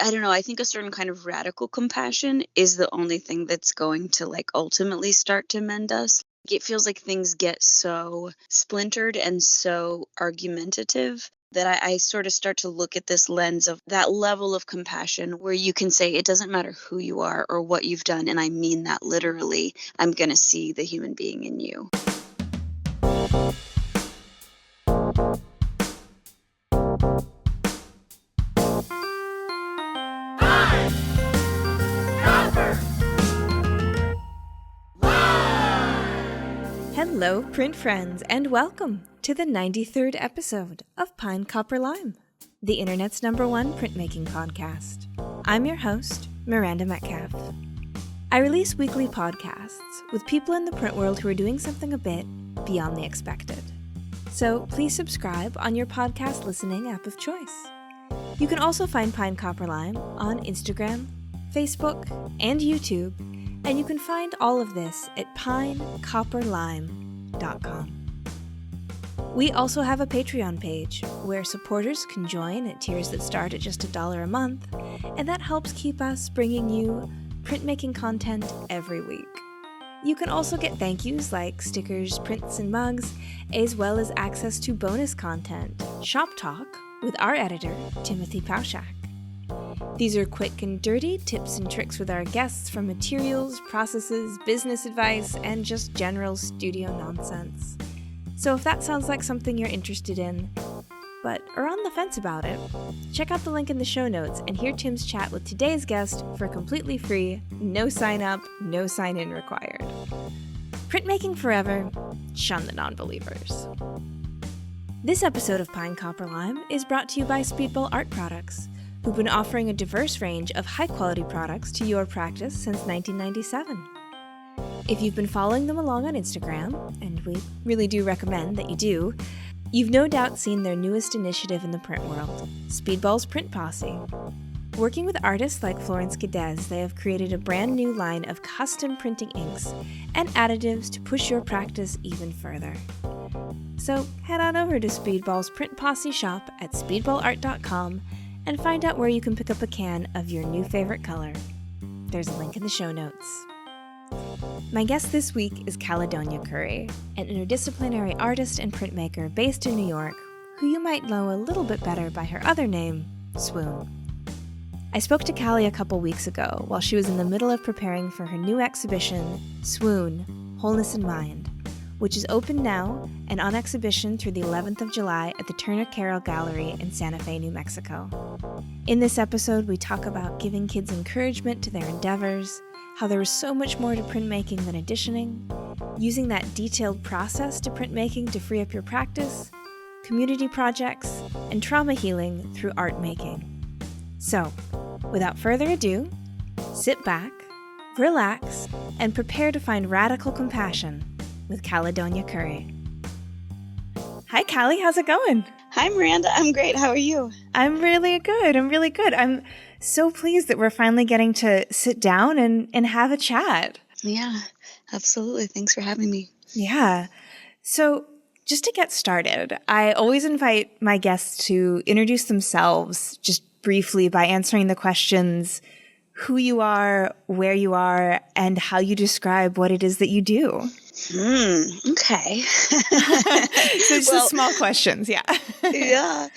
I don't know, I think a certain kind of radical compassion is the only thing that's going to like ultimately start to mend us. It feels like things get so splintered and so argumentative that I sort of start to look at this lens of that level of compassion where you can say it doesn't matter who you are or what you've done, and I mean that literally. I'm going to see the human being in you. Hello, print friends, and welcome to the 93rd episode of Pine Copper Lime, the internet's #1 printmaking podcast. I'm your host, Miranda Metcalf. I release weekly podcasts with people in the print world who are doing something a bit beyond the expected. So please subscribe on your podcast listening app of choice. You can also find Pine Copper Lime on Instagram, Facebook, and YouTube, and you can find all of this at pinecopperlime.com. We also have a Patreon page where supporters can join at tiers that start at just $1 a month, and that helps keep us bringing you printmaking content every week. You can also get thank yous like stickers, prints, and mugs, as well as access to bonus content, Shop Talk, with our editor, Timothy Pauschak. These are quick and dirty tips and tricks with our guests from materials, processes, business advice, and just general studio nonsense. So if that sounds like something you're interested in, but are on the fence about it, check out the link in the show notes and hear Tim's chat with today's guest for completely free, no sign up, no sign in required. Printmaking forever, shun the non-believers. This episode of Pine Copper Lime is brought to you by Speedball Art Products, who've been offering a diverse range of high-quality products to your practice since 1997. If you've been following them along on Instagram, and we really do recommend that you do, you've no doubt seen their newest initiative in the print world, Speedball's Print Posse. Working with artists like Florence Guedes, they have created a brand new line of custom printing inks and additives to push your practice even further. So head on over to Speedball's Print Posse shop at speedballart.com and find out where you can pick up a can of your new favorite color. There's a link in the show notes. My guest this week is Caledonia Curry, an interdisciplinary artist and printmaker based in New York, who you might know a little bit better by her other name, SWOON. I spoke to Callie a couple weeks ago while she was in the middle of preparing for her new exhibition, SWOON, Wholeness in Mind, which is open now and on exhibition through the 11th of July at the Turner Carroll Gallery in Santa Fe, New Mexico. In this episode, we talk about giving kids encouragement to their endeavors, how there is so much more to printmaking than editioning, using that detailed process to printmaking to free up your practice, community projects, and trauma healing through art making. So, without further ado, sit back, relax, and prepare to find radical compassion with Caledonia Curry. Hi, Callie. How's it going? Hi, Miranda. I'm great. How are you? I'm really good. I'm so pleased that we're finally getting to sit down and have a chat. Yeah, absolutely. Thanks for having me. Yeah. So just to get started, I always invite my guests to introduce themselves just briefly by answering the questions who you are, where you are, and how you describe what it is that you do. Okay. So it's just small questions, yeah. Yeah.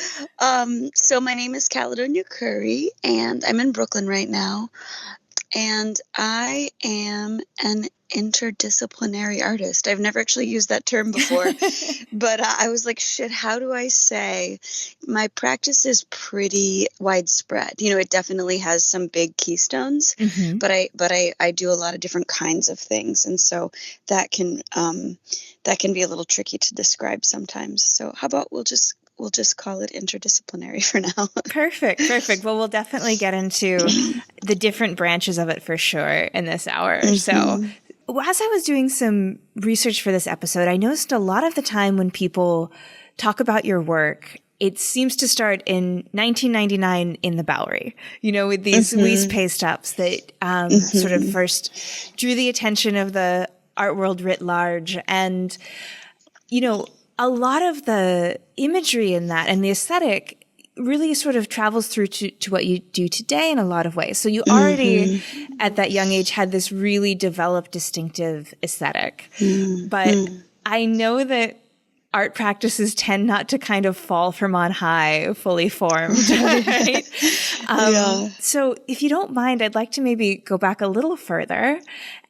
So my name is Caledonia Curry, and I'm in Brooklyn right now. And I am an interdisciplinary artist. I've never actually used that term before, but I was like, shit, how do I say? My practice is pretty widespread. You know, it definitely has some big keystones, but I do a lot of different kinds of things. And so that can be a little tricky to describe sometimes. So how about we'll just call it interdisciplinary for now. Perfect. Well, we'll definitely get into the different branches of it for sure in this hour. So as I was doing some research for this episode, I noticed a lot of the time when people talk about your work, it seems to start in 1999 in the Bowery, you know, with these Weeze paste ups that sort of first drew the attention of the art world writ large. And, you know, a lot of the imagery in that and the aesthetic really sort of travels through to what you do today in a lot of ways. So you already at that young age had this really developed distinctive aesthetic. But I know that art practices tend not to kind of fall from on high, fully formed, right? So if you don't mind, I'd like to maybe go back a little further.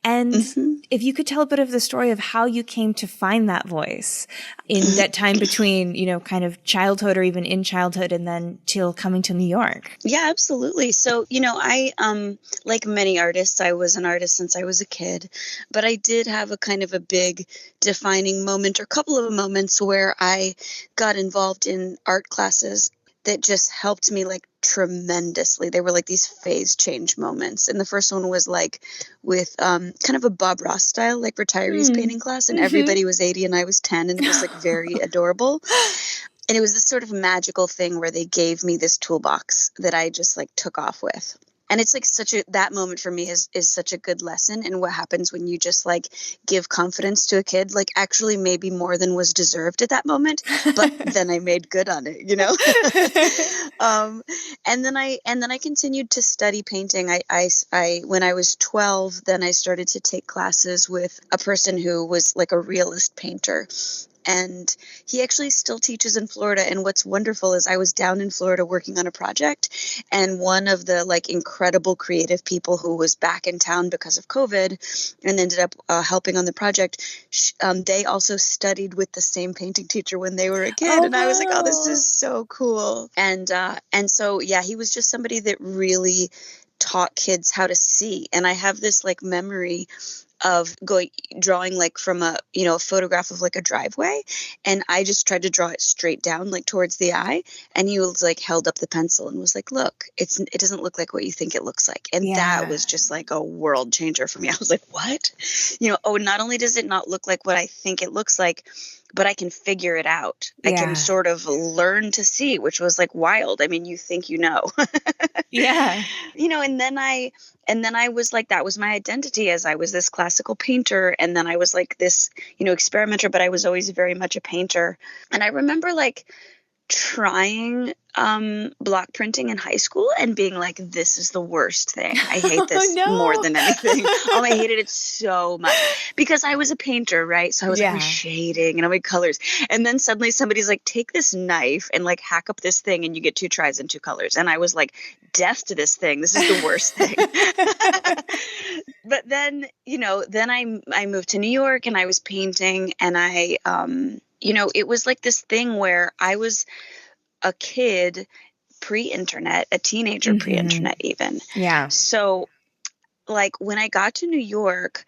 And if you could tell a bit of the story of how you came to find that voice in that time between, you know, kind of childhood or even in childhood and then till coming to New York. Yeah, absolutely. So, you know, I, like many artists, I was an artist since I was a kid, but I did have a kind of a big defining moment or couple of moments where I got involved in art classes that just helped me like tremendously. They were like these phase change moments. And the first one was like with kind of a Bob Ross style, like retirees painting class. And everybody was 80 and I was 10, and it was like very adorable. And it was this sort of magical thing where they gave me this toolbox that I just like took off with. And it's like that moment for me is such a good lesson in what happens when you just like give confidence to a kid, like actually maybe more than was deserved at that moment, but then I made good on it, you know? And then I continued to study painting. I when I was 12, then I started to take classes with a person who was like a realist painter. And he actually still teaches in Florida. And what's wonderful is I was down in Florida working on a project, and one of the like incredible creative people who was back in town because of COVID and ended up helping on the project, they also studied with the same painting teacher when they were a kid. And I was like, oh, this is so cool. And so, yeah, he was just somebody that really taught kids how to see. And I have this like memory of drawing like from a photograph of like a driveway, and I just tried to draw it straight down like towards the eye, and he was like held up the pencil and was like, look, it doesn't look like what you think it looks like. And that was just like a world changer for me. I was like, what? Not only does it not look like what I think it looks like, but I can figure it out. I can sort of learn to see, which was like wild. I mean, you think Yeah. And then I was like, that was my identity, as I was this classical painter. And then I was like this, experimenter, but I was always very much a painter. And I remember like trying block printing in high school and being like, this is the worst thing. I hate this more than anything. I hated it so much because I was a painter, right? So I was like shading and I made colors. And then suddenly somebody's like, take this knife and like hack up this thing and you get 2 tries and 2 colors. And I was like, death to this thing. This is the worst thing. But then, then I moved to New York and I was painting, and it was like this thing where I was a kid pre-internet, a teenager pre-internet even. Yeah. So like when I got to New York,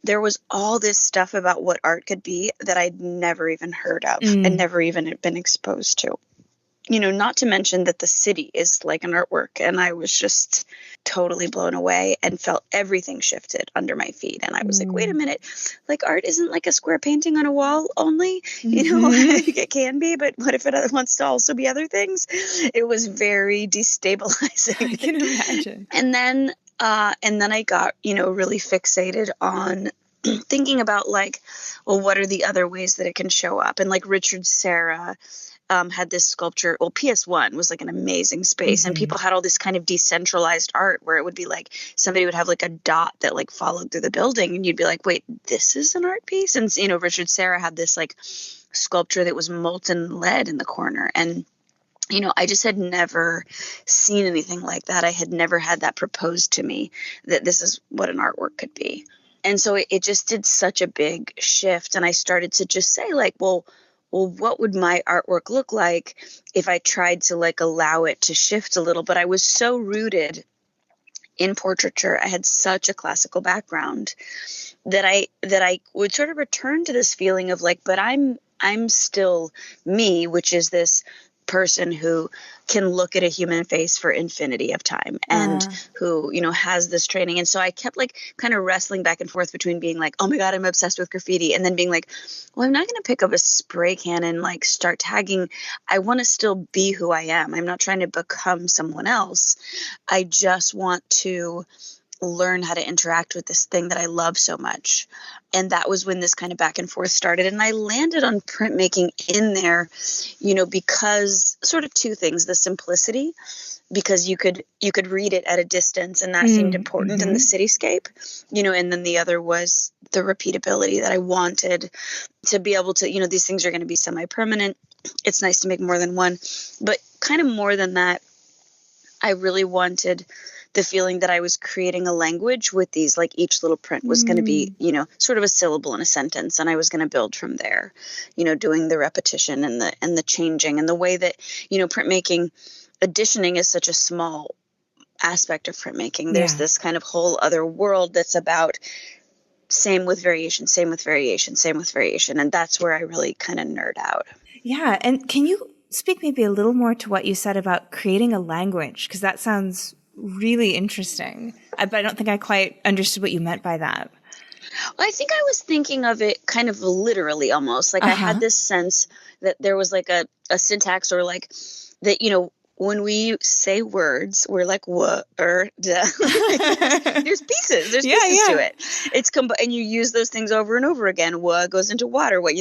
there was all this stuff about what art could be that I'd never even heard of and never even been exposed to. Not to mention that the city is like an artwork, and I was just totally blown away and felt everything shifted under my feet. And I was like, wait a minute, like art isn't like a square painting on a wall only, it can be, but what if it wants to also be other things? It was very destabilizing. I can imagine. And then I got, really fixated on thinking about like, well, what are the other ways that it can show up? And like Richard Serra had this sculpture. Well, PS1 was like an amazing space, and people had all this kind of decentralized art where it would be like somebody would have like a dot that like followed through the building, and you'd be like, wait, this is an art piece? And Richard Serra had this like sculpture that was molten lead in the corner, and I just had never seen anything like that. I had never had that proposed to me, that this is what an artwork could be. And so it just did such a big shift, and I started to just say like, well, what would my artwork look like if I tried to like allow it to shift a little? But I was so rooted in portraiture. I had such a classical background that I would sort of return to this feeling of like, but I'm still me, which is this person who can look at a human face for infinity of time and who, has this training. And so I kept like kind of wrestling back and forth between being like, oh my God, I'm obsessed with graffiti. And then being like, well, I'm not going to pick up a spray can and like start tagging. I want to still be who I am. I'm not trying to become someone else. I just want to learn how to interact with this thing that I love so much. And that was when this kind of back and forth started. And I landed on printmaking in there, because sort of two things: the simplicity, because you could read it at a distance, and that seemed important in the cityscape, and then the other was the repeatability, that I wanted to be able to, these things are going to be semi-permanent. It's nice to make more than one, but kind of more than that, I really wanted the feeling that I was creating a language with these, like each little print was going to be, sort of a syllable in a sentence. And I was going to build from there, doing the repetition and the changing, and the way that, printmaking, editioning is such a small aspect of printmaking. There's this kind of whole other world that's about same with variation, same with variation, same with variation. And that's where I really kind of nerd out. Yeah. And can you speak maybe a little more to what you said about creating a language? Because that sounds really interesting. But I don't think I quite understood what you meant by that. Well, I think I was thinking of it kind of literally, almost like I had this sense that there was like a syntax, or like that, when we say words, we're like, what, or, duh. There's pieces to it. It's and you use those things over and over again. What goes into water? What,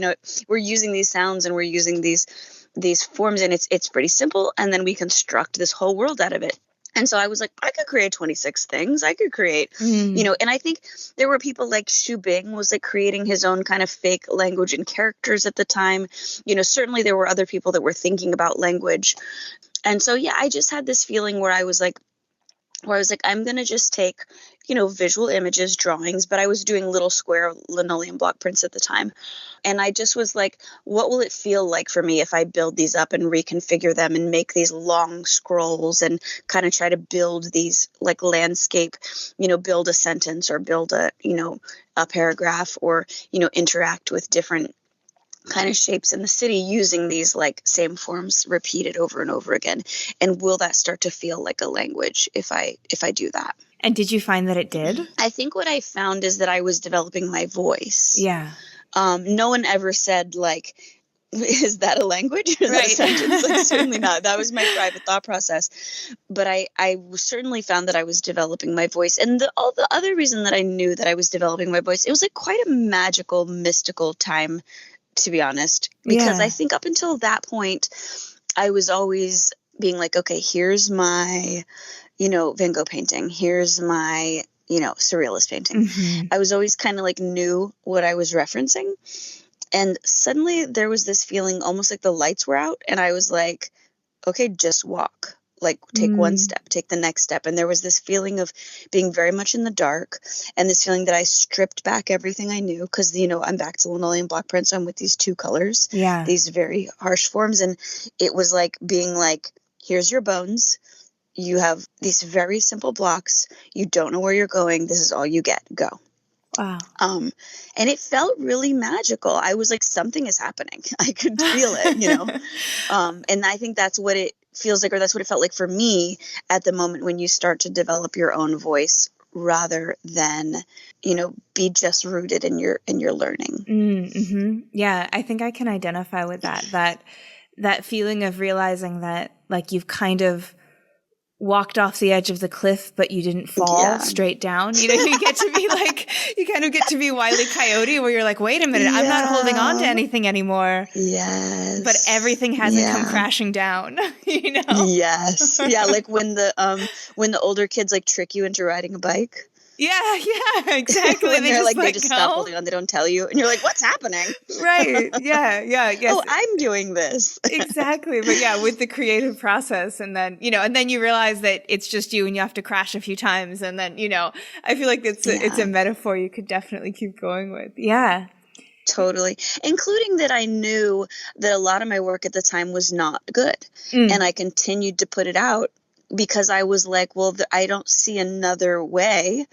we're using these sounds, and we're using these forms, and it's pretty simple. And then we construct this whole world out of it. And so I was like, I could create 26 things. I could create, and I think there were people like Shu Bing was like creating his own kind of fake language and characters at the time. Certainly there were other people that were thinking about language. And so, I just had this feeling where I was like, I'm going to just take, visual images, drawings, but I was doing little square linoleum block prints at the time. And I just was like, what will it feel like for me if I build these up and reconfigure them and make these long scrolls and kind of try to build these like landscape, build a sentence, or build a paragraph, or, interact with different kind of shapes in the city using these like same forms repeated over and over again. And will that start to feel like a language if I do that? And did you find that it did? I think what I found is that I was developing my voice. Yeah. No one ever said like, is that a language? Or right. Like, certainly not. That was my private thought process. But I certainly found that I was developing my voice. And the other reason that I knew that I was developing my voice, it was like quite a magical, mystical time, to be honest, because I think up until that point, I was always being like, okay, here's my, Van Gogh painting. Here's my, surrealist painting. I was always kind of like knew what I was referencing. And suddenly there was this feeling almost like the lights were out. And I was like, okay, just walk. Like take one step, take the next step. And there was this feeling of being very much in the dark, and this feeling that I stripped back everything I knew, because, I'm back to linoleum block print. So I'm with these two colors, these very harsh forms. And it was like being like, here's your bones. You have these very simple blocks. You don't know where you're going. This is all you get. Go. Wow. And it felt really magical. I was like, something is happening. I could feel it, and I think that's what it feels like, or that's what it felt like for me at the moment when you start to develop your own voice rather than, be just rooted in your learning. Mm-hmm. Yeah, I think I can identify with that feeling of realizing that like you've kind of walked off the edge of the cliff, but you didn't fall straight down. You get to be like, you kind of get to be Wile E. Coyote, where you're like, wait a minute, I'm not holding on to anything anymore. Yes. But everything hasn't come crashing down, Yes. Yeah. Like when the older kids like trick you into riding a bike. Yeah, exactly. They just stop holding on. They don't tell you. And you're like, what's happening? Right. Yeah. Yes. Oh, I'm doing this. Exactly. But with the creative process, and then, and then you realize that it's just you and you have to crash a few times. And then, I feel like it's a metaphor you could definitely keep going with. Yeah. Totally. Including that I knew that a lot of my work at the time was not good. And I continued to put it out because I was like, well, I don't see another way.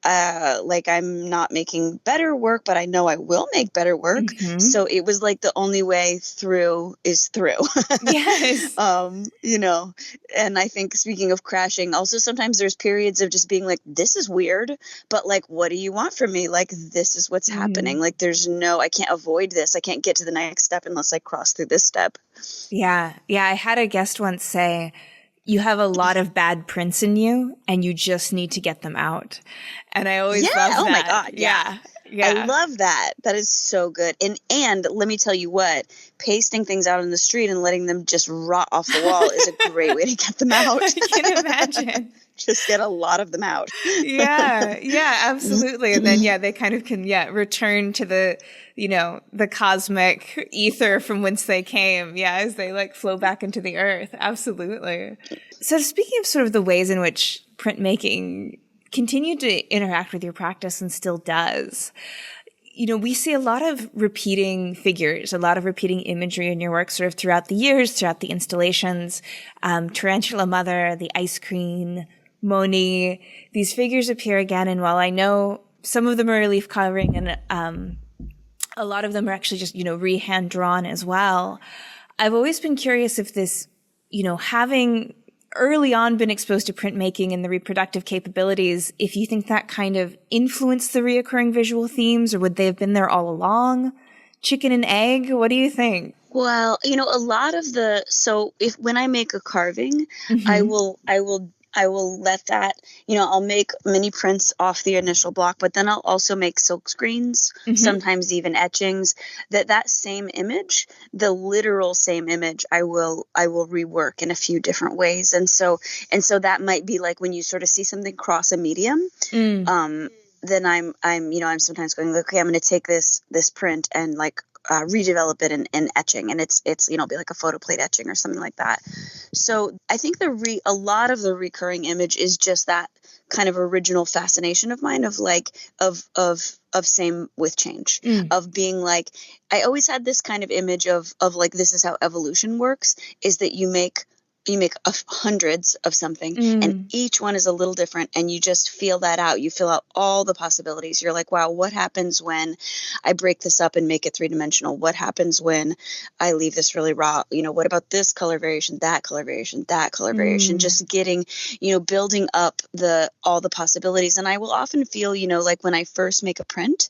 Like I'm not making better work, but I know I will make better work. So it was like the only way through is through. Yes. And I think, speaking of crashing, also sometimes there's periods of just being like, this is weird, but like, what do you want from me? Like, this is what's happening. Like, I can't avoid this. I can't get to the next step unless I cross through this step. Yeah. I had a guest once say, you have a lot of bad prints in you and you just need to get them out. And I always love that. Oh my God. Yeah. I love that. That is so good. And let me tell you what, pasting things out on the street and letting them just rot off the wall is a great way to get them out. I can imagine. Just get a lot of them out. Yeah, absolutely. And then, they kind of can, return to the, the cosmic ether from whence they came. Yeah, as they like flow back into the earth. Absolutely. So speaking of sort of the ways in which printmaking continued to interact with your practice and still does, we see a lot of repeating figures, a lot of repeating imagery in your work sort of throughout the years, throughout the installations. Tarantula Mother, the ice cream, Moni, these figures appear again. And while I know some of them are relief coloring and a lot of them are actually just, re-hand drawn as well, I've always been curious if this, having early on been exposed to printmaking and the reproductive capabilities, if you think that kind of influenced the reoccurring visual themes, or would they have been there all along? Chicken and egg? What do you think? Well, a lot of when I make a carving, I will let that, I'll make mini prints off the initial block, but then I'll also make silk screens, sometimes even etchings, that same image, the literal same image, I will rework in a few different ways. And so that might be like when you sort of see something cross a medium, then I'm sometimes going, okay, I'm going to take this print and like, redevelop it in etching, and it's be like a photoplate etching or something like that. So I think a lot of the recurring image is just that kind of original fascination of mine of like of same with change, of being like, I always had this kind of image of like, this is how evolution works, is that you make hundreds of something and each one is a little different, and you just feel that out. You feel out all the possibilities. You're like, wow, what happens when I break this up and make it three-dimensional? What happens when I leave this really raw? What about this color variation, that color variation, that color variation? Just getting, building up all the possibilities. And I will often feel, like when I first make a print,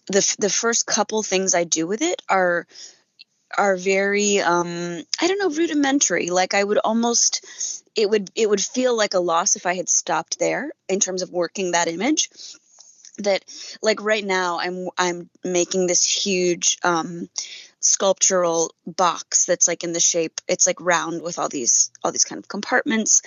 the first couple things I do with it are very, rudimentary. Like I would almost, it would feel like a loss if I had stopped there in terms of working that image. That like right now I'm making this huge, sculptural box that's like in the shape, it's like round with all these kind of compartments,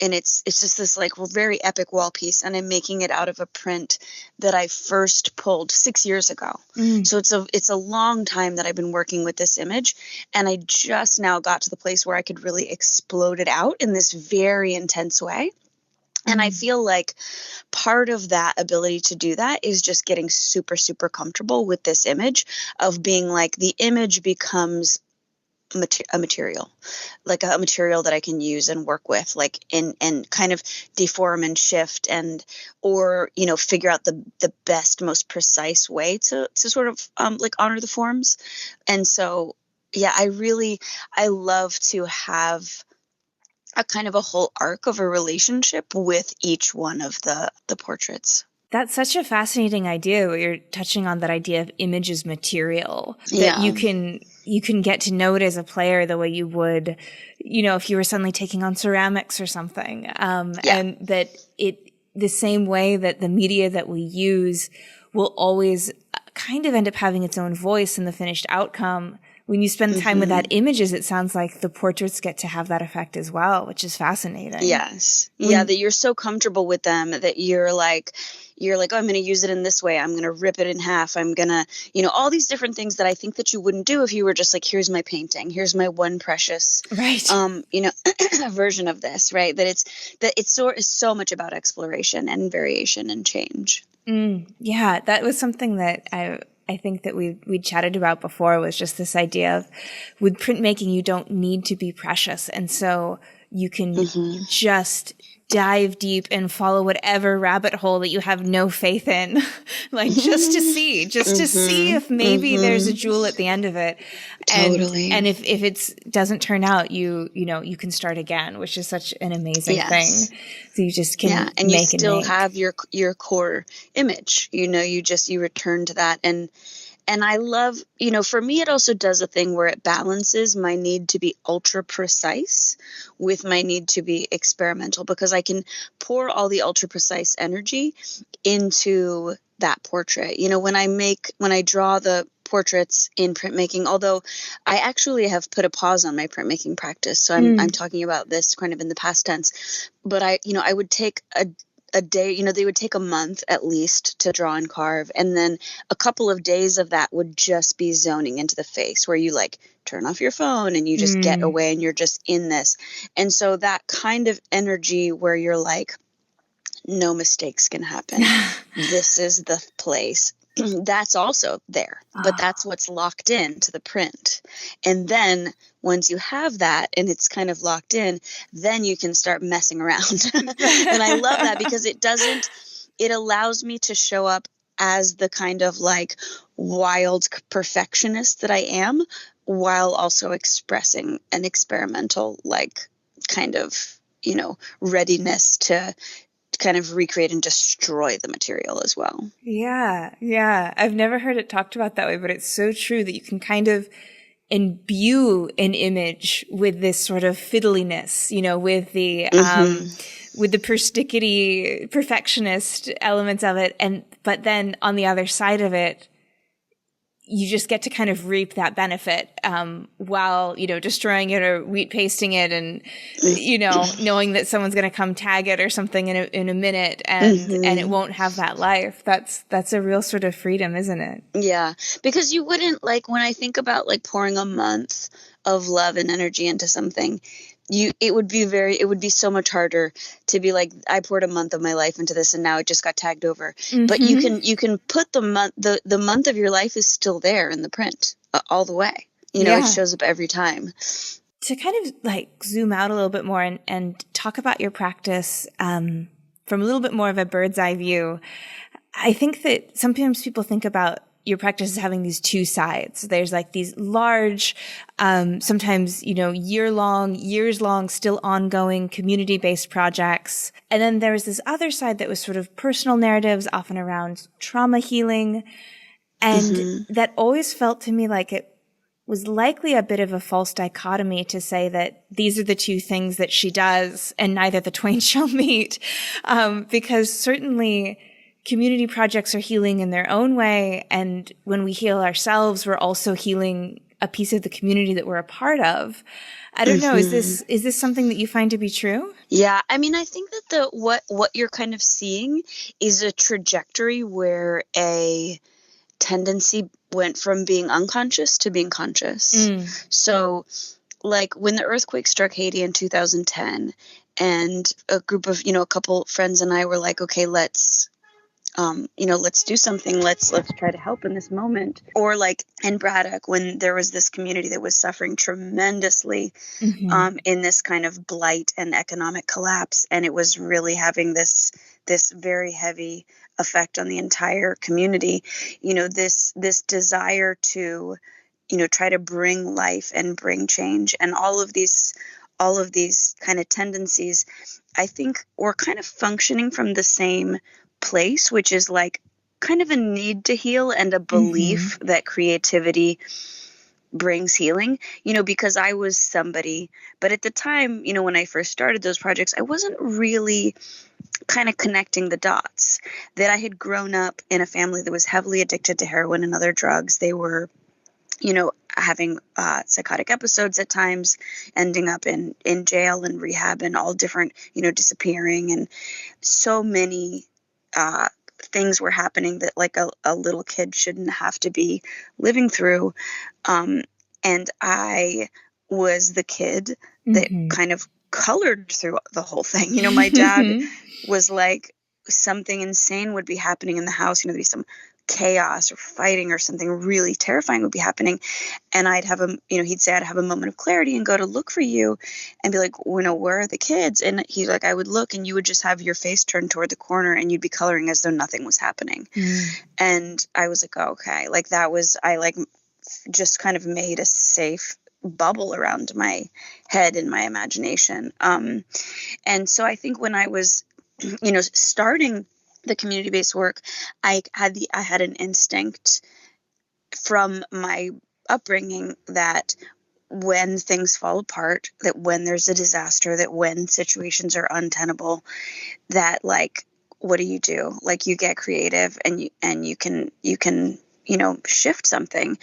and it's just this like very epic wall piece, and I'm making it out of a print that I first pulled 6 years ago. So it's a long time that I've been working with this image, and I just now got to the place where I could really explode it out in this very intense way. And I feel like part of that ability to do that is just getting super, super comfortable with this image of being like, the image becomes a material, like a material that I can use and work with, like and kind of deform and shift or figure out the best, most precise way to sort of like honor the forms. And so, yeah, I love to have a kind of a whole arc of a relationship with each one of the portraits. That's such a fascinating idea where you're touching on that idea of image as material, that you can get to know it as a player the way you would, if you were suddenly taking on ceramics or something. And that the same way that the media that we use will always kind of end up having its own voice in the finished outcome. When you spend time with that images, it sounds like the portraits get to have that effect as well, which is fascinating. Yes. That you're so comfortable with them that you're like, oh, I'm going to use it in this way. I'm going to rip it in half. I'm going to, all these different things that I think that you wouldn't do if you were just like, here's my painting. Here's my one precious, version of this, right? It's so much about exploration and variation and change. Yeah, that was something that I think that we chatted about before, was just this idea of with printmaking, you don't need to be precious. And so you can just dive deep and follow whatever rabbit hole that you have no faith in, like just to see if maybe there's a jewel at the end of it. Totally. And if it doesn't turn out, you can start again, which is such an amazing thing. So you just can and you still have your core image. You return to that, and And I love, for me, it also does a thing where it balances my need to be ultra precise with my need to be experimental, because I can pour all the ultra precise energy into that portrait. When I draw the portraits in printmaking, although I actually have put a pause on my printmaking practice. So I'm talking about this kind of in the past tense, but I would take a day, they would take a month at least to draw and carve. And then a couple of days of that would just be zoning into the face, where you like turn off your phone and you just get away and you're just in this. And so that kind of energy where you're like, no mistakes can happen. This is the place. That's also there, but that's what's locked in to the print. And then once you have that and it's kind of locked in, then you can start messing around. And I love that, because it allows me to show up as the kind of like wild perfectionist that I am, while also expressing an experimental, like kind of, readiness to kind of recreate and destroy the material as well. Yeah, yeah. I've never heard it talked about that way, but it's so true that you can kind of imbue an image with this sort of fiddliness, with the perstickety perfectionist elements of it, but then on the other side of it, you just get to kind of reap that benefit while, destroying it or wheat pasting it and, knowing that someone's going to come tag it or something in a minute and it won't have that life. That's a real sort of freedom, isn't it? Yeah, because you wouldn't, like, when I think about like pouring a month of love and energy into something, it would be so much harder to be like, I poured a month of my life into this and now it just got tagged over. But you can put the month of your life is still there in the print all the way. It shows up every time. To kind of like zoom out a little bit more and talk about your practice from a little bit more of a bird's eye view, I think that sometimes people think about your practice is having these two sides. There's like these large, sometimes, years long, still ongoing community-based projects. And then there was this other side that was sort of personal narratives, often around trauma healing. And that always felt to me like it was likely a bit of a false dichotomy to say that these are the two things that she does and neither the twain shall meet. Because certainly community projects are healing in their own way. And when we heal ourselves, we're also healing a piece of the community that we're a part of. I don't know. Is this something that you find to be true? Yeah. I mean, I think that what you're kind of seeing is a trajectory where a tendency went from being unconscious to being conscious. So like when the earthquake struck Haiti in 2010 and a group of, a couple friends and I were like, okay, let's do something. Let's try to help in this moment. Or like in Braddock, when there was this community that was suffering tremendously in this kind of blight and economic collapse. And it was really having this very heavy effect on the entire community. This desire to, try to bring life and bring change, and all of these kind of tendencies, I think we're kind of functioning from the same place, which is like kind of a need to heal and a belief that creativity brings healing, because I was somebody, but at the time, when I first started those projects, I wasn't really kind of connecting the dots that I had grown up in a family that was heavily addicted to heroin and other drugs. They were, having psychotic episodes at times, ending up in jail and rehab and all different, disappearing, and so many things were happening that like a little kid shouldn't have to be living through. And I was the kid that kind of colored through the whole thing. My dad was like, something insane would be happening in the house. There'd be some chaos or fighting or something really terrifying would be happening. And I'd have he'd say I'd have a moment of clarity and go to look for you and be like, where are the kids? And he's like, I would look and you would just have your face turned toward the corner and you'd be coloring as though nothing was happening. And I was like, oh, okay. Like I like just kind of made a safe bubble around my head and my imagination. And so I think when I was, starting the community-based work, I had an instinct from my upbringing that when things fall apart, that when there's a disaster, that when situations are untenable, that like, what do? Like, you get creative and you can, shift something.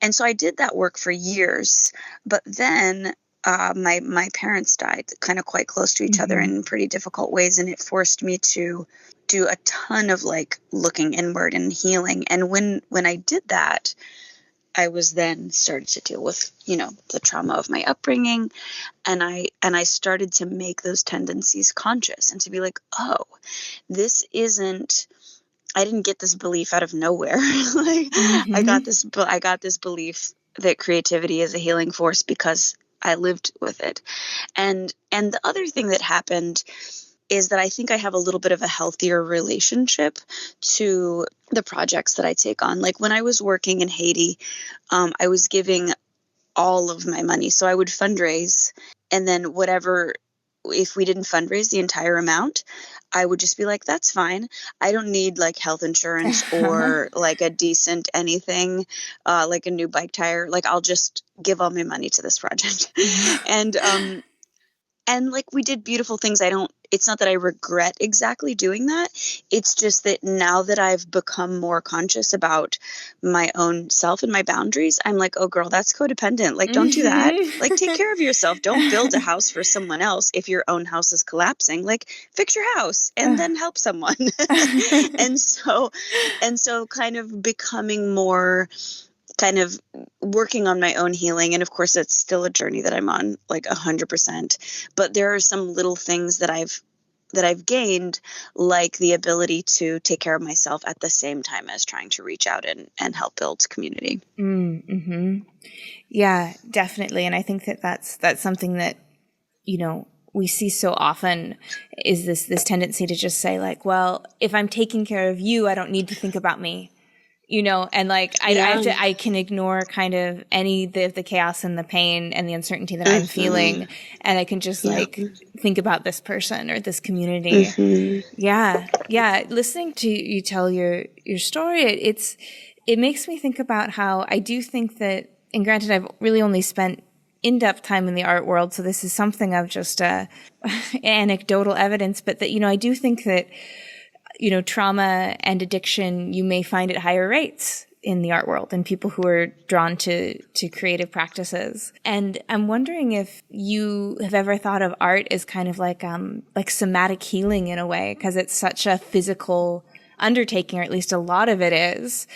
And so I did that work for years, but then my parents died kind of quite close to each other in pretty difficult ways, and it forced me to do a ton of like looking inward and healing. And when I did that, I was then started to deal with, the trauma of my upbringing, and I started to make those tendencies conscious and to be like, oh, this isn't. I didn't get this belief out of nowhere. Like, I got this belief that creativity is a healing force because I lived with it. And the other thing that happened is that I think I have a little bit of a healthier relationship to the projects that I take on. Like, when I was working in Haiti, I was giving all of my money. So I would fundraise, and then if we didn't fundraise the entire amount, I would just be like, that's fine. I don't need like health insurance or like a decent anything, like a new bike tire. Like, I'll just give all my money to this project. And like, we did beautiful things. It's not that I regret exactly doing that. It's just that now that I've become more conscious about my own self and my boundaries, I'm like, oh girl, that's codependent. Like, don't do that. Like, take care of yourself. Don't build a house for someone else. If your own house is collapsing, like, fix your house and then help someone. and so kind of becoming more kind of working on my own healing. And of course, it's still a journey that I'm on, like 100%. But there are some little things that I've gained, like the ability to take care of myself at the same time as trying to reach out and help build community. Yeah, definitely. And I think that's something that, we see so often, is this tendency to just say like, well, if I'm taking care of you, I don't need to think about me. And like, I can ignore kind of any of the chaos and the pain and the uncertainty that I'm feeling. And I can just like think about this person or this community. Yeah. Yeah. Listening to you tell your story, it makes me think about how I do think that, and granted, I've really only spent in-depth time in the art world, so this is something of just anecdotal evidence, but that, I do think that, trauma and addiction, you may find at higher rates in the art world and people who are drawn to creative practices. And I'm wondering if you have ever thought of art as kind of like somatic healing in a way, because it's such a physical undertaking, or at least a lot of it is.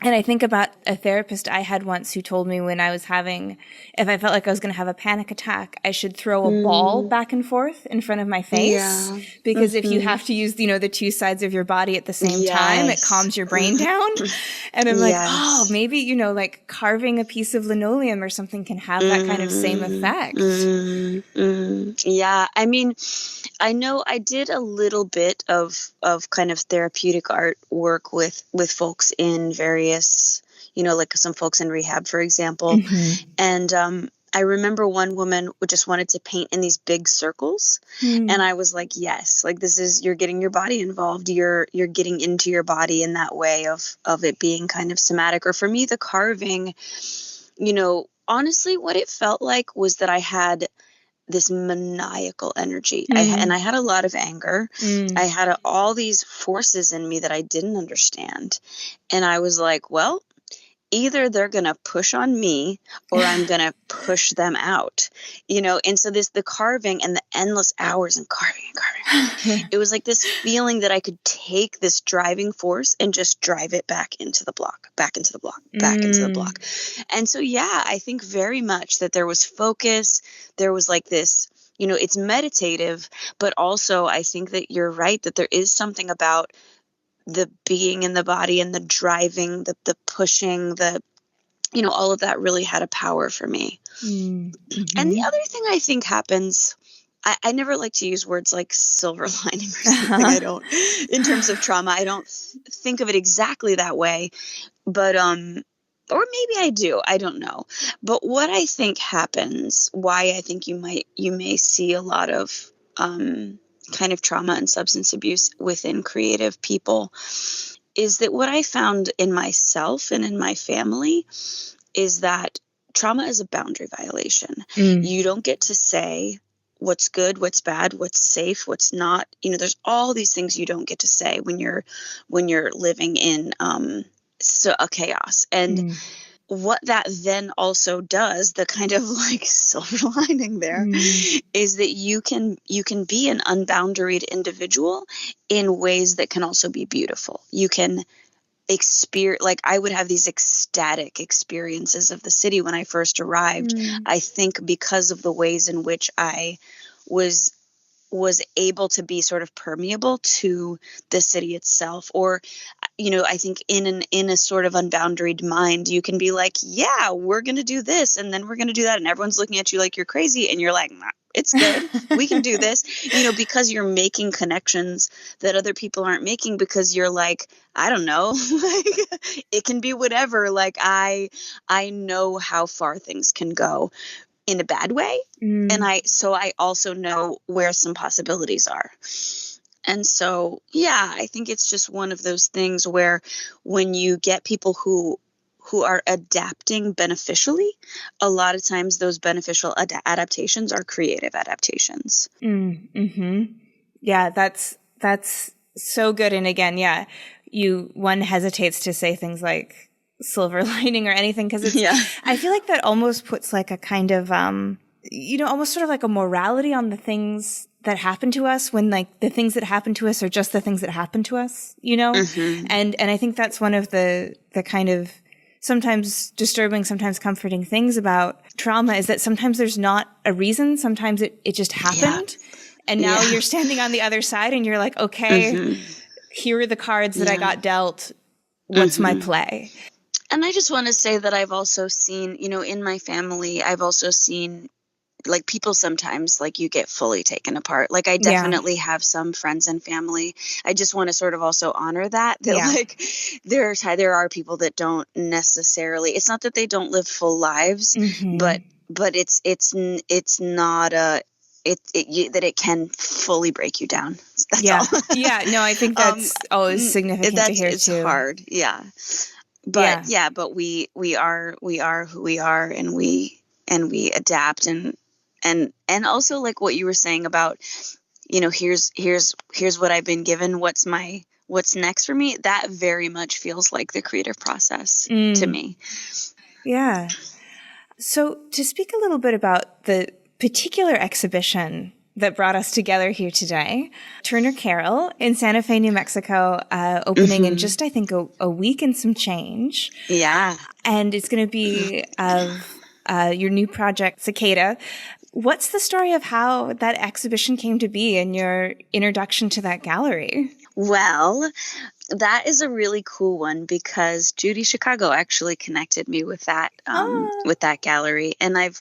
And I think about a therapist I had once who told me when I was if I felt like I was going to have a panic attack, I should throw a ball back and forth in front of my face. Yeah. Because if you have to use, the two sides of your body at the same time, it calms your brain down. And I'm like, oh, maybe, like carving a piece of linoleum or something can have that kind of same effect. Yeah. I mean, I know I did a little bit of kind of therapeutic art work with folks in various, like some folks in rehab, for example. And I remember one woman just wanted to paint in these big circles. And I was like, yes, like you're getting your body involved. You're getting into your body in that way of it being kind of somatic. Or for me, the carving, honestly, what it felt like was that I had this maniacal energy. I had a lot of anger. I had all these forces in me that I didn't understand. And I was like, well, either they're going to push on me or I'm going to push them out, And so the carving and the endless hours and carving, it was like this feeling that I could take this driving force and just drive it back into the block, back into the block, back into the block. And so, yeah, I think very much that there was focus. There was like this, it's meditative, but also I think that you're right, that there is something about the being in the body and the driving, the pushing, all of that really had a power for me. And the other thing I think happens, I never like to use words like silver lining or something. I don't, in terms of trauma, I don't think of it exactly that way, but, or maybe I do, I don't know. But what I think happens, why I think you may see a lot of, kind of trauma and substance abuse within creative people, is that what I found in myself and in my family is that trauma is a boundary violation. You don't get to say what's good, what's bad, what's safe, what's not. There's all these things you don't get to say when you're living in a chaos. And what that then also does, the kind of like silver lining there, is that you can be an unboundaried individual in ways that can also be beautiful. You can experience, like I would have these ecstatic experiences of the city when I first arrived. I think because of the ways in which I was able to be sort of permeable to the city itself. Or, I think in a sort of unboundaried mind, you can be like, yeah, we're going to do this. And then we're going to do that. And everyone's looking at you like you're crazy. And you're like, nah, it's good. We can do this, because you're making connections that other people aren't making, because you're like, I don't know, like it can be whatever. Like I know how far things can go in a bad way. And I also know where some possibilities are. And so, yeah, I think it's just one of those things where when you get people who are adapting beneficially, a lot of times those beneficial adaptations are creative adaptations. Yeah, that's so good. And again, yeah, one hesitates to say things like silver lining or anything, because I feel like that almost puts like a kind of, almost sort of like a morality on the things that happen to us, when like the things that happen to us are just the things that happen to us, and I think that's one of the kind of sometimes disturbing, sometimes comforting things about trauma, is that sometimes there's not a reason. Sometimes it just happened. And now you're standing on the other side and you're like, okay, here are the cards that I got dealt. What's my play? And I just want to say that I've also seen, in my family, I've also seen like people sometimes, like you get fully taken apart. Like I definitely have some friends and family. I just want to sort of also honor that like there are people that don't necessarily, it's not that they don't live full lives, but it's not that it can fully break you down. That's all. No, I think that's always significant to hear it's too. Hard. Yeah. But but we are who we are, and we adapt, and also like what you were saying about, here's what I've been given. What's next for me? That very much feels like the creative process to me. Yeah. So to speak a little bit about the particular exhibition that brought us together here today, Turner Carroll in Santa Fe, New Mexico, opening in just, I think, a week and some change. Yeah. And it's going to be of your new project, Cicada. What's the story of how that exhibition came to be and your introduction to that gallery? Well, that is a really cool one, because Judy Chicago actually connected me with that gallery, and I've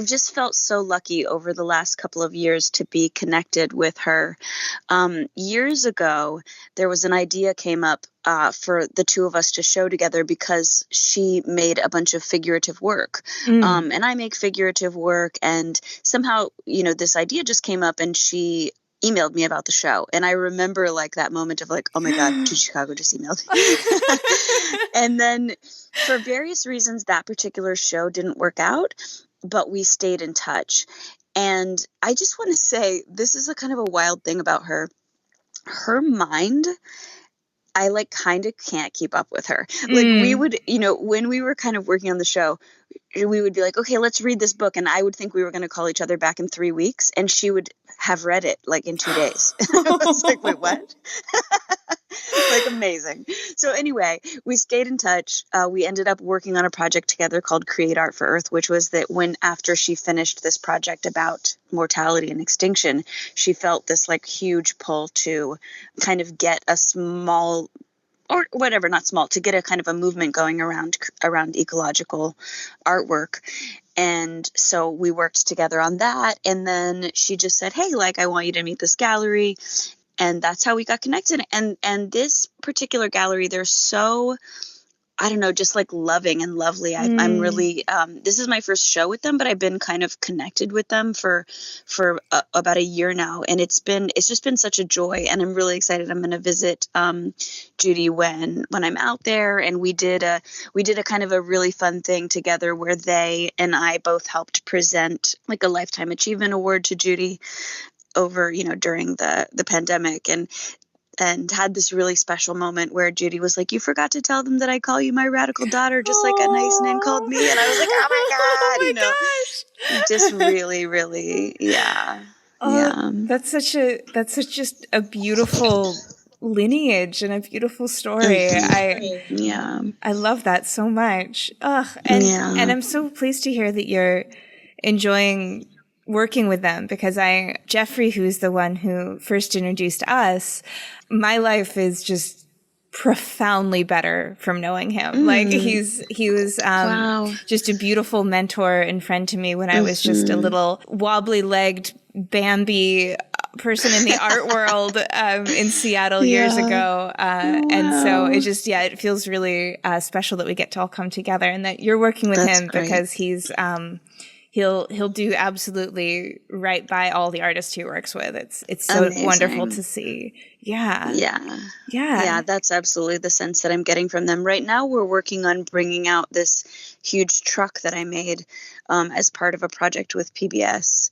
just felt so lucky over the last couple of years to be connected with her. Years ago, there was an idea came up for the two of us to show together, because she made a bunch of figurative work, and I make figurative work, and somehow this idea just came up, and she emailed me about the show. And I remember like that moment of like, oh my God, Judy Chicago just emailed me. And then for various reasons, that particular show didn't work out, but we stayed in touch. And I just want to say, this is a kind of a wild thing about her. Her mind, I like kind of can't keep up with her. Like we would, when we were kind of working on the show, we would be like, okay, let's read this book. And I would think we were going to call each other back in 3 weeks. And she would have read it like in 2 days. I was like, wait, what? Like amazing. So anyway, we stayed in touch. We ended up working on a project together called Create Art for Earth, which was that when after she finished this project about mortality and extinction, she felt this like huge pull to kind of get a small, or whatever, not small, to get a kind of a movement going around ecological artwork. And so we worked together on that. And then she just said, hey, like, I want you to meet this gallery. And that's how we got connected. And this particular gallery, they're so I don't know, just like loving and lovely. I'm really, this is my first show with them, but I've been kind of connected with them for about a year now. And it's just been such a joy. And I'm really excited. I'm going to visit Judy when I'm out there. And we did a kind of a really fun thing together where they and I both helped present like a Lifetime Achievement Award to Judy over, during the pandemic. And had this really special moment where Judy was like, "You forgot to tell them that I call you my radical daughter, just like a nice name called me." And I was like, "Oh my God," oh my gosh. just really, really, yeah. Oh, that's just a beautiful lineage and a beautiful story. I love that so much. And I'm so pleased to hear that you're enjoying working with them, because Jeffrey, who's the one who first introduced us, my life is just profoundly better from knowing him. Like he was just a beautiful mentor and friend to me when I was just a little wobbly legged Bambi person in the art world in Seattle years ago. And so it feels really special that we get to all come together and that you're working with him great. Because he's he'll do absolutely right by all the artists he works with. It's so amazing. Wonderful to see. Yeah, that's absolutely the sense that I'm getting from them. Right now we're working on bringing out this huge truck that I made as part of a project with PBS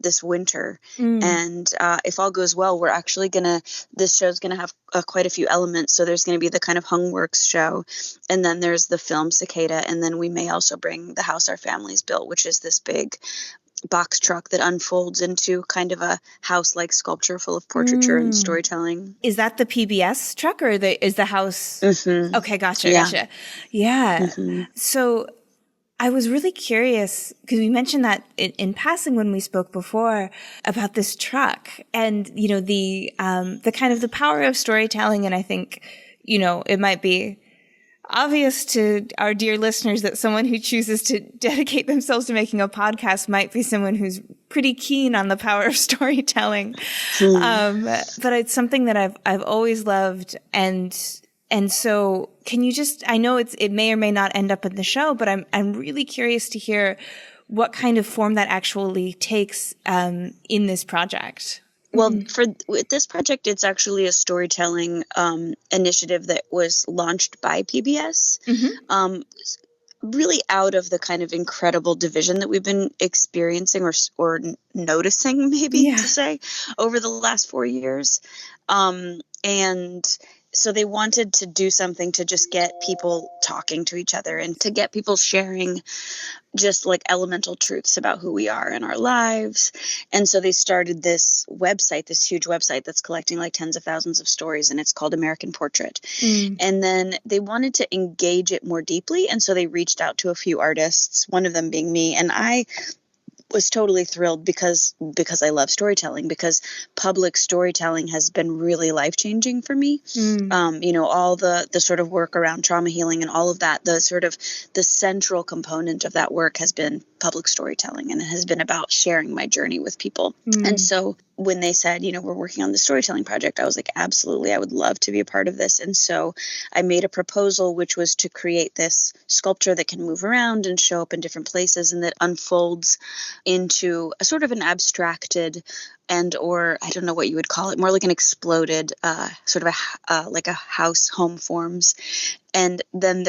this winter. And if all goes well, we're actually this show's gonna have quite a few elements. So there's gonna be the kind of Hungworks show, and then there's the film Cicada, and then we may also bring the house our families built, which is this big box truck that unfolds into kind of a house-like sculpture full of portraiture and storytelling. Is that the PBS truck, or is the house? Okay, gotcha. Yeah. So I was really curious, because we mentioned that in passing when we spoke before about this truck and, the kind of the power of storytelling. And I think, it might be obvious to our dear listeners that someone who chooses to dedicate themselves to making a podcast might be someone who's pretty keen on the power of storytelling. But it's something that I've always loved. And so can you I know it may or may not end up in the show, but I'm really curious to hear what kind of form that actually takes in this project. Well, with this project, it's actually a storytelling initiative that was launched by PBS, really out of the kind of incredible division that we've been experiencing or noticing, maybe to say, over the last 4 years. And so they wanted to do something to just get people talking to each other and to get people sharing just like elemental truths about who we are in our lives. And so they started this website, this huge website that's collecting like tens of thousands of stories, and it's called American Portrait. And then they wanted to engage it more deeply. And so they reached out to a few artists, one of them being me. And I was totally thrilled because I love storytelling, because public storytelling has been really life-changing for me. All the sort of work around trauma healing and all of that, the central component of that work has been public storytelling, and it has been about sharing my journey with people. And so when they said, we're working on the storytelling project, I was like, absolutely, I would love to be a part of this. And so I made a proposal, which was to create this sculpture that can move around and show up in different places, and that unfolds into a sort of an abstracted or I don't know what you would call it, more like an exploded sort of like a house home forms. And then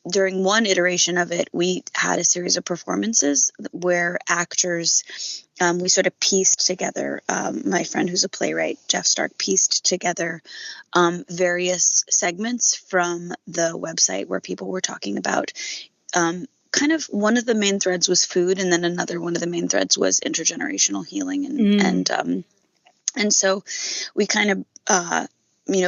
during one iteration of it, we had a series of performances where actors, we sort of pieced together, my friend who's a playwright, Jeff Stark, pieced together various segments from the website where people were talking about kind of one of the main threads was food, and then one of the main threads was intergenerational healing. And so we kind of,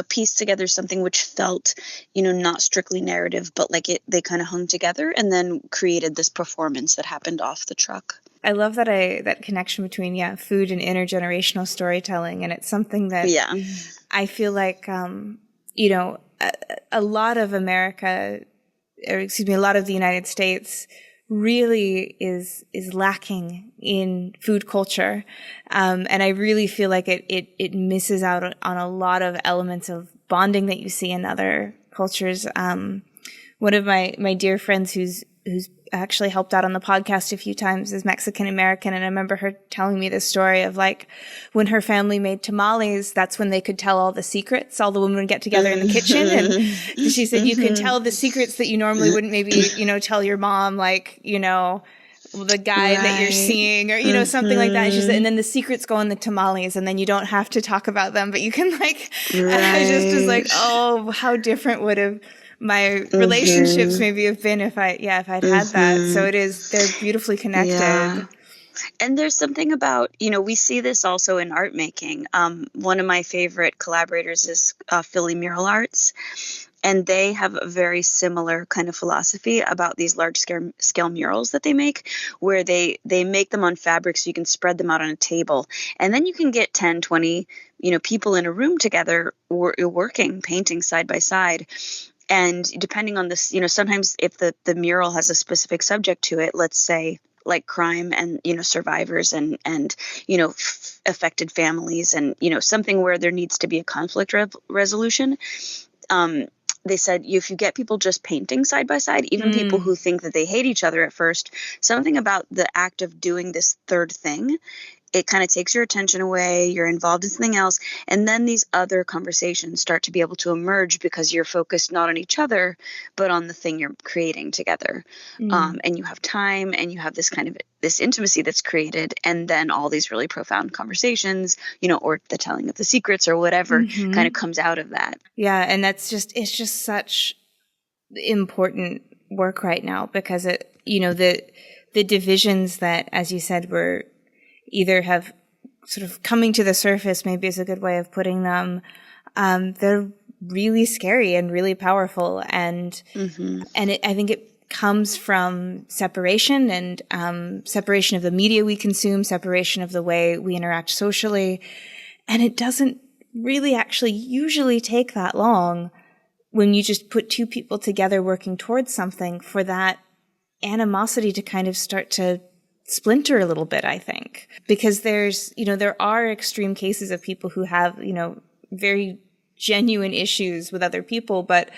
pieced together something which felt, not strictly narrative, but like they kind of hung together, and then created this performance that happened off the truck. I love that connection between, food and intergenerational storytelling. And it's something that I feel like, a lot of America, a lot of the United States really is lacking in food culture. And I really feel like it misses out on a lot of elements of bonding that you see in other cultures. One of my dear friends who's actually helped out on the podcast a few times is Mexican American. And I remember her telling me this story of like when her family made tamales, that's when they could tell all the secrets. All the women would get together in the kitchen. And she said, you can tell the secrets that you normally wouldn't maybe, tell your mom, like, the guy that you're seeing or, something like that. And she said, and then the secrets go in the tamales and then you don't have to talk about them, but you can like, I just was like, oh, how different would have my relationships maybe have been if I'd had that. So they're beautifully connected. Yeah. And there's something about, we see this also in art making. One of my favorite collaborators is Philly Mural Arts. And they have a very similar kind of philosophy about these large scale murals that they make, where they make them on fabric so you can spread them out on a table. And then you can get 10, 20, people in a room together working, painting side by side. And depending on this, sometimes if the mural has a specific subject to it, let's say like crime and, survivors and affected families and, something where there needs to be a conflict resolution. They said if you get people just painting side by side, even people who think that they hate each other at first, something about the act of doing this third thing, it kind of takes your attention away, you're involved in something else, and then these other conversations start to be able to emerge because you're focused not on each other, but on the thing you're creating together. And you have time and you have this kind of this intimacy that's created, and then all these really profound conversations, or the telling of the secrets or whatever kind of comes out of that. Yeah, and it's just such important work right now because the divisions that, as you said, were either have sort of coming to the surface, maybe is a good way of putting them. They're really scary and really powerful. And I think it comes from separation and separation of the media we consume, separation of the way we interact socially. And it doesn't really actually usually take that long when you just put two people together working towards something for that animosity to kind of start to splinter a little bit, I think, because there's, there are extreme cases of people who have, very genuine issues with other people, but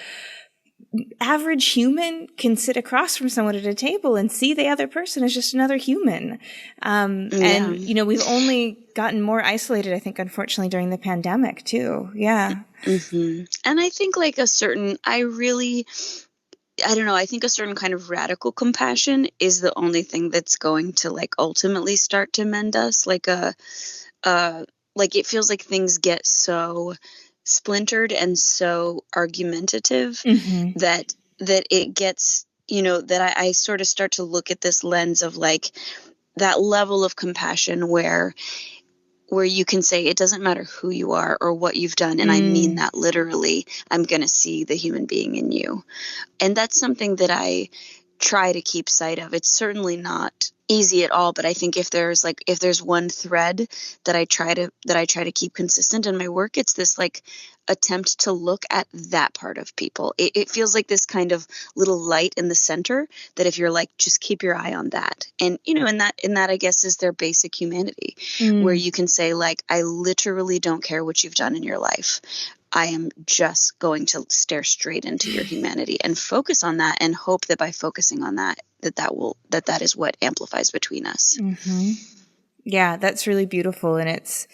average human can sit across from someone at a table and see the other person as just another human. And, we've only gotten more isolated, I think, unfortunately, during the pandemic too. Yeah. And I think like I think a certain kind of radical compassion is the only thing that's going to like ultimately start to mend us. Like it feels like things get so splintered and so argumentative that it gets, that I sort of start to look at this lens of like that level of compassion where you can say it doesn't matter who you are or what you've done. And I mean that literally. I'm going to see the human being in you. And that's something that I try to keep sight of. It's certainly not easy at all, but I think if there's one thread that I try to keep consistent in my work, it's this like attempt to look at that part of people. It feels like this kind of little light in the center that if you're like, just keep your eye on that. And, in that, I guess, is their basic humanity, where you can say like, I literally don't care what you've done in your life. I am just going to stare straight into your humanity and focus on that and hope that by focusing on that is what amplifies between us. Yeah, that's really beautiful. And it's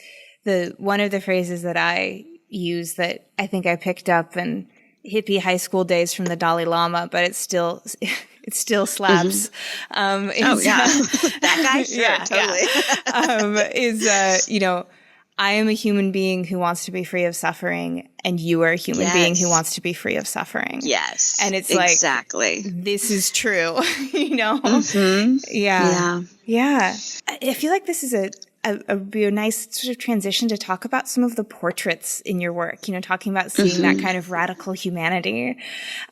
one of the phrases that I use that I think I picked up in hippie high school days from the Dalai Lama, but it still slaps. That guy, sure, totally. I am a human being who wants to be free of suffering, and you are a human being who wants to be free of suffing. Yes. And it's exactly. Like, this is true, Yeah. I feel like this is a real nice sort of transition to talk about some of the portraits in your work, talking about seeing that kind of radical humanity.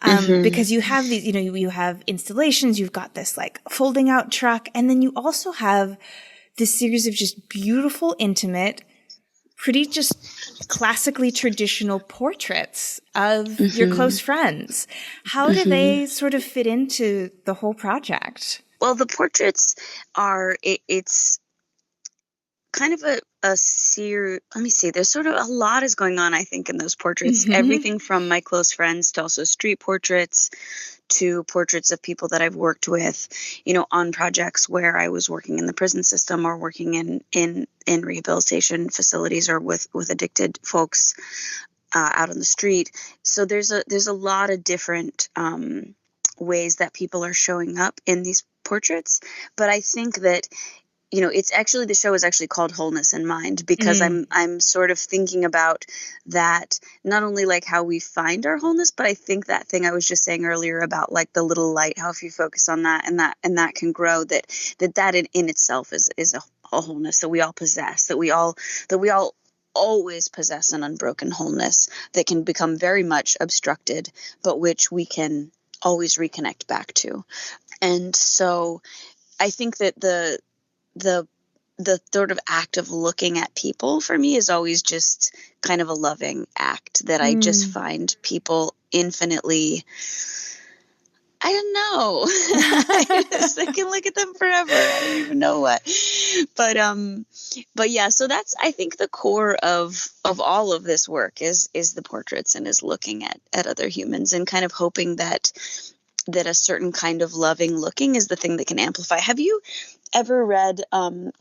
Because you have these, you have installations, you've got this like folding out truck, and then you also have this series of just beautiful, intimate, pretty just classically traditional portraits of your close friends. How do they sort of fit into the whole project? Well, the portraits are, it's kind of a series. Let me see. There's sort of a lot is going on, I think, in those portraits. Mm-hmm. Everything from my close friends to also street portraits to portraits of people that I've worked with, on projects where I was working in the prison system or working in rehabilitation facilities or with addicted folks out on the street. So there's a lot of different ways that people are showing up in these portraits. But I think that it's actually, the show is actually called Wholeness in Mind, because I'm sort of thinking about that, not only like how we find our wholeness, but I think that thing I was just saying earlier about like the little light, how if you focus on that and that can grow, that in itself is a wholeness that we all possess, that we all always possess an unbroken wholeness that can become very much obstructed, but which we can always reconnect back to. And so I think that the sort of act of looking at people for me is always just kind of a loving act, that I just find people infinitely, I don't know. I can look at them forever. I don't even know what. But yeah, so that's, I think, the core of all of this work is the portraits, and is looking at other humans and kind of hoping that a certain kind of loving looking is the thing that can amplify. Have you ever read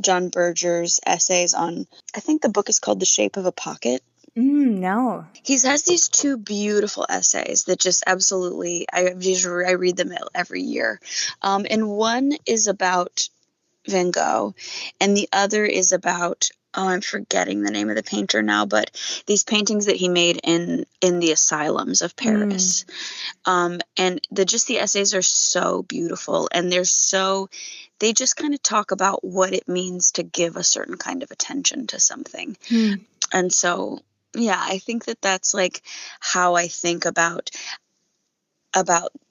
John Berger's essays on, I think the book is called The Shape of a Pocket? No. He has these two beautiful essays that just absolutely, I read them every year. And one is about Van Gogh, and the other is about, I'm forgetting the name of the painter now, but these paintings that he made in the asylums of Paris. And the essays are so beautiful, and they just kind of talk about what it means to give a certain kind of attention to something. And so, yeah, I think that that's like how I think about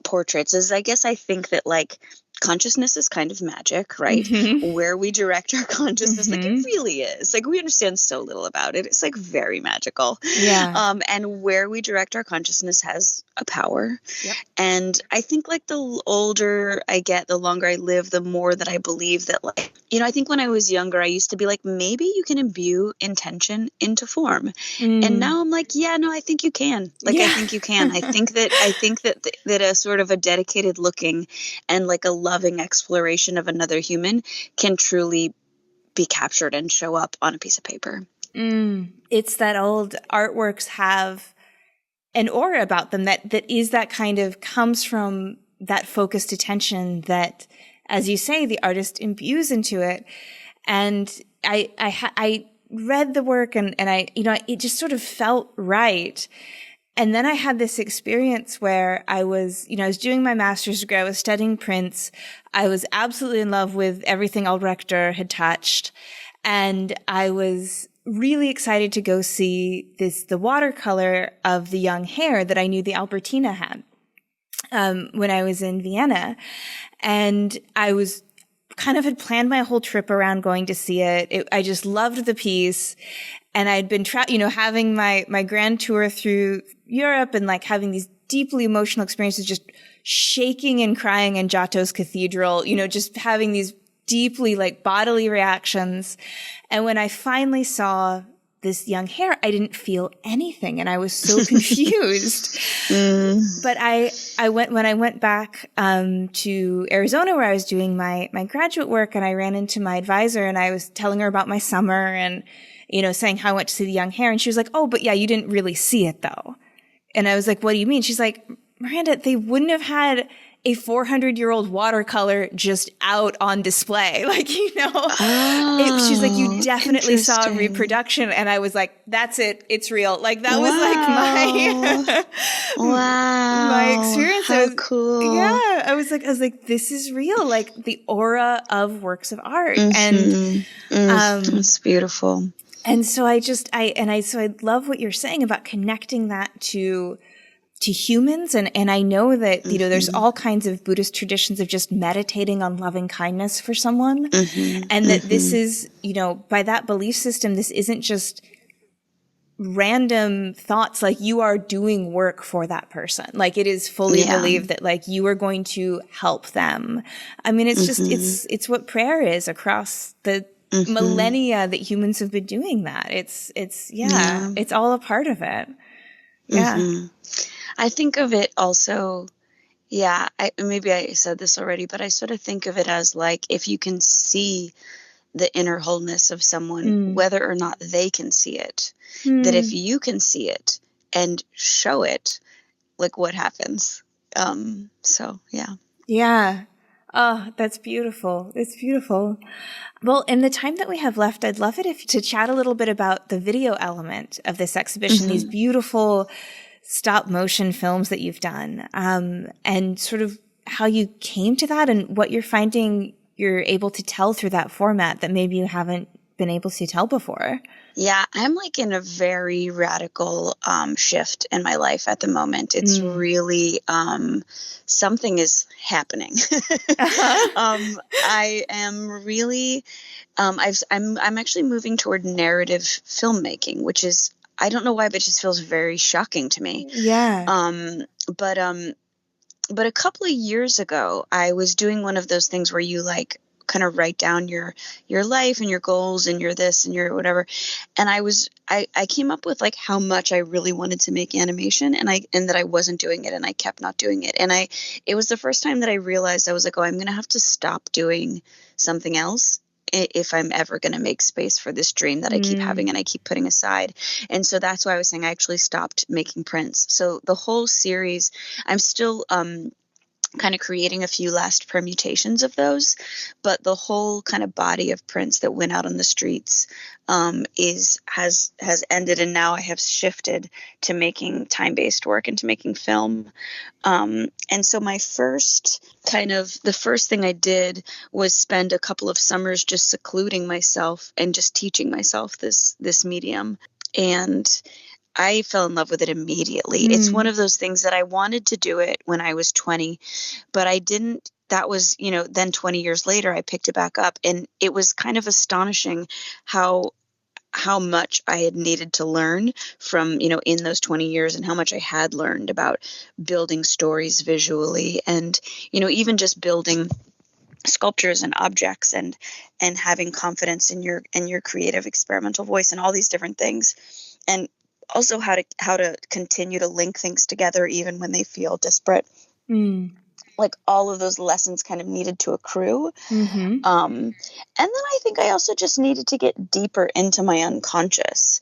portraits, is I guess I think that like consciousness is kind of magic, right? Where we direct our consciousness, like it really is. Like we understand so little about it. It's like very magical. Yeah. And where we direct our consciousness has a power. Yep. And I think like the older I get, the longer I live, the more that I believe that, like, I think when I was younger, I used to be like, maybe you can imbue intention into form. And now I'm like, yeah, no, I think you can. Like, I think you can. I think that a sort of a dedicated looking and like a loving exploration of another human can truly be captured and show up on a piece of paper. It's that old artworks have an aura about them that is that kind of comes from that focused attention that, as you say, the artist imbues into it. And I read the work and I, it just sort of felt right. And then I had this experience where I was doing my master's degree. I was studying prints. I was absolutely in love with everything Albrechter had touched. And I was really excited to go see the watercolor of the young hare that I knew the Albertina had, when I was in Vienna. And I was kind of had planned my whole trip around going to see it. I just loved the piece. And I'd been, having my grand tour through Europe and like having these deeply emotional experiences, just shaking and crying in Giotto's cathedral, just having these deeply like bodily reactions. And when I finally saw this young hare, I didn't feel anything. And I was so confused. But when I went back, to Arizona where I was doing my graduate work, and I ran into my advisor and I was telling her about my summer and, saying how I went to see the young hare. And she was like, oh, but yeah, you didn't really see it though. And I was like, what do you mean? She's like, Miranda, they wouldn't have had a 400-year-old watercolor just out on display. Like, she's like, you definitely saw a reproduction. And I was like, that's it. It's real. Like, that was like my experience. How cool. Yeah. I was like, this is real. Like the aura of works of art. And, it's beautiful. And so I love what you're saying about connecting that to humans. And I know that, there's all kinds of Buddhist traditions of just meditating on loving kindness for someone. And that this is, by that belief system, this isn't just random thoughts. Like you are doing work for that person. Like it is fully believed that like you are going to help them. I mean, it's just, it's what prayer is across the millennia that humans have been doing that. It's all a part of it. Yeah. Mm-hmm. I think of it also, maybe I said this already, but I sort of think of it as like, if you can see the inner wholeness of someone, whether or not they can see it, that if you can see it and show it, like, what happens? So, yeah. Yeah. Oh, that's beautiful. It's beautiful. Well, in the time that we have left, I'd love it to chat a little bit about the video element of this exhibition, these beautiful stop motion films that you've done, and sort of how you came to that and what you're finding you're able to tell through that format that maybe you haven't been able to tell before. Yeah, I'm like in a very radical shift in my life at the moment. It's really something is happening. I am really I'm actually moving toward narrative filmmaking, which is, I don't know why, but it just feels very shocking to me. Yeah. But a couple of years ago, I was doing one of those things where you like kind of write down your life and your goals and your this and your whatever. And I came up with like how much I really wanted to make animation, and that I wasn't doing it, and I kept not doing it. And it was the first time that I realized, I was like, oh, I'm going to have to stop doing something else if I'm ever going to make space for this dream that I keep having and I keep putting aside. And so that's why I was saying I actually stopped making prints. So the whole series, I'm still kind of creating a few last permutations of those, but the whole kind of body of prints that went out on the streets has ended, and now I have shifted to making time-based work and to making film. And so the first thing I did was spend a couple of summers just secluding myself and just teaching myself this medium. And I fell in love with it immediately. It's one of those things that I wanted to do it when I was 20, but I didn't. That was, then 20 years later, I picked it back up, and it was kind of astonishing how much I had needed to learn from, in those 20 years, and how much I had learned about building stories visually, and, even just building sculptures and objects, and having confidence in your creative experimental voice, and all these different things. And also how to continue to link things together even when they feel disparate. Like all of those lessons kind of needed to accrue. And then I think I also just needed to get deeper into my unconscious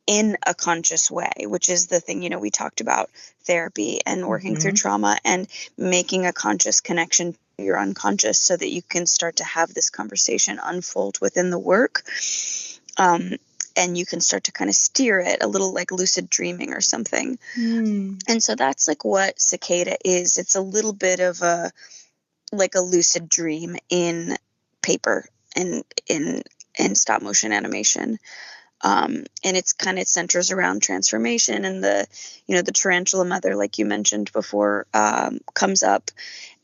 in a conscious way, which is the thing, we talked about therapy and working through trauma and making a conscious connection to your unconscious so that you can start to have this conversation unfold within the work. And you can start to kind of steer it, a little like lucid dreaming or something. And so that's like what Cicada is. It's a little bit of a lucid dream in paper and in stop motion animation. And it centers around transformation, and the tarantula mother, like you mentioned before, comes up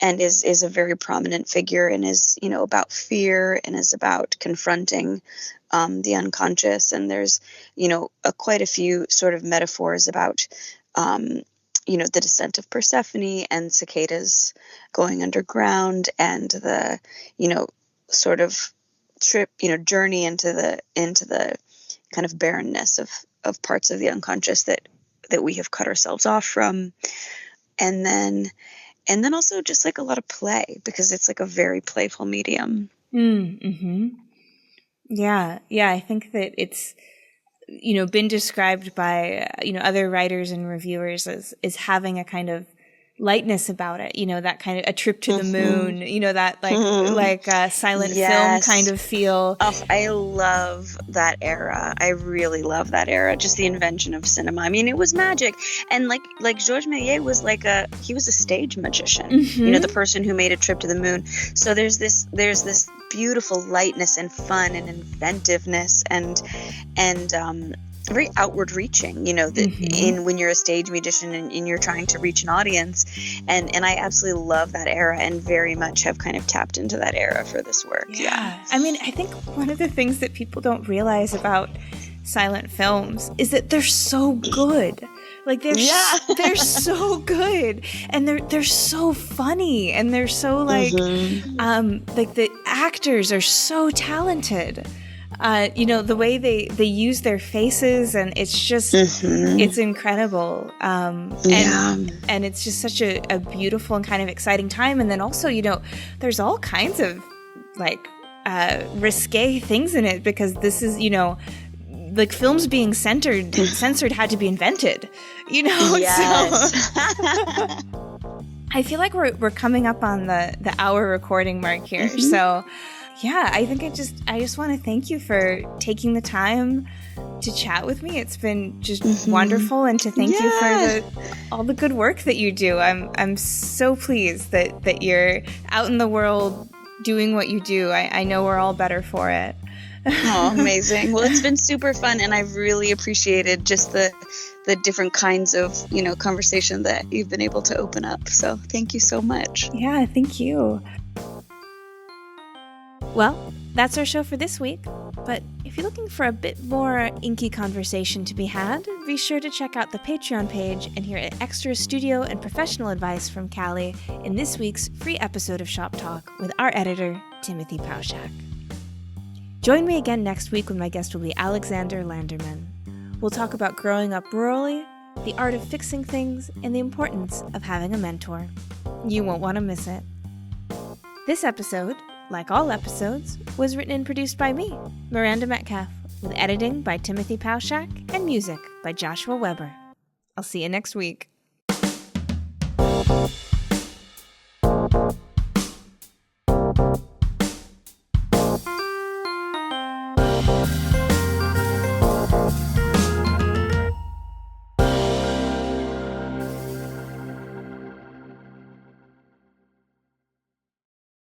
and is a very prominent figure, and is, about fear, and is about confronting the unconscious. And there's, quite a few sort of metaphors about, the descent of Persephone and cicadas going underground, and the, sort of trip, journey into the kind of barrenness of parts of the unconscious that we have cut ourselves off from. And then also just like a lot of play, because it's like a very playful medium. Yeah. I think that it's, been described by, other writers and reviewers as having a kind of lightness about it, that kind of a trip to the moon, that like silent film kind of feel. Oh, I love that era. I really love that era. Just the invention of cinema. I mean, it was magic. And like Georges Méliès was he was a stage magician, the person who made a trip to the moon. So there's this beautiful lightness and fun and inventiveness and very outward reaching, when you're a stage musician and you're trying to reach an audience. And I absolutely love that era, and very much have kind of tapped into that era for this work. Yeah. I mean, I think one of the things that people don't realize about silent films is that they're so good. Like they're so good, and they're so funny, and they're so like the actors are so talented. The way they use their faces, and it's just, it's incredible. And it's just such a beautiful and kind of exciting time. And then also, there's all kinds of risque things in it, because this is, films being censored had to be invented, Yes. So I feel like we're coming up on the hour recording mark here. So yeah, I think I just want to thank you for taking the time to chat with me. It's been just wonderful, and to thank you for all the good work that you do. I'm so pleased that you're out in the world doing what you do. I know we're all better for it. Oh, amazing. Well, it's been super fun, and I've really appreciated just the different kinds of, conversation that you've been able to open up. So thank you so much. Yeah, thank you. Well, that's our show for this week. But if you're looking for a bit more inky conversation to be had, be sure to check out the Patreon page and hear extra studio and professional advice from Callie in this week's free episode of Shop Talk with our editor, Timothy Pauschak. Join me again next week when my guest will be Alexander Landerman. We'll talk about growing up rurally, the art of fixing things, and the importance of having a mentor. You won't want to miss it. This episode, like all episodes, was written and produced by me, Miranda Metcalf, with editing by Timothy Pauschak and music by Joshua Weber. I'll see you next week.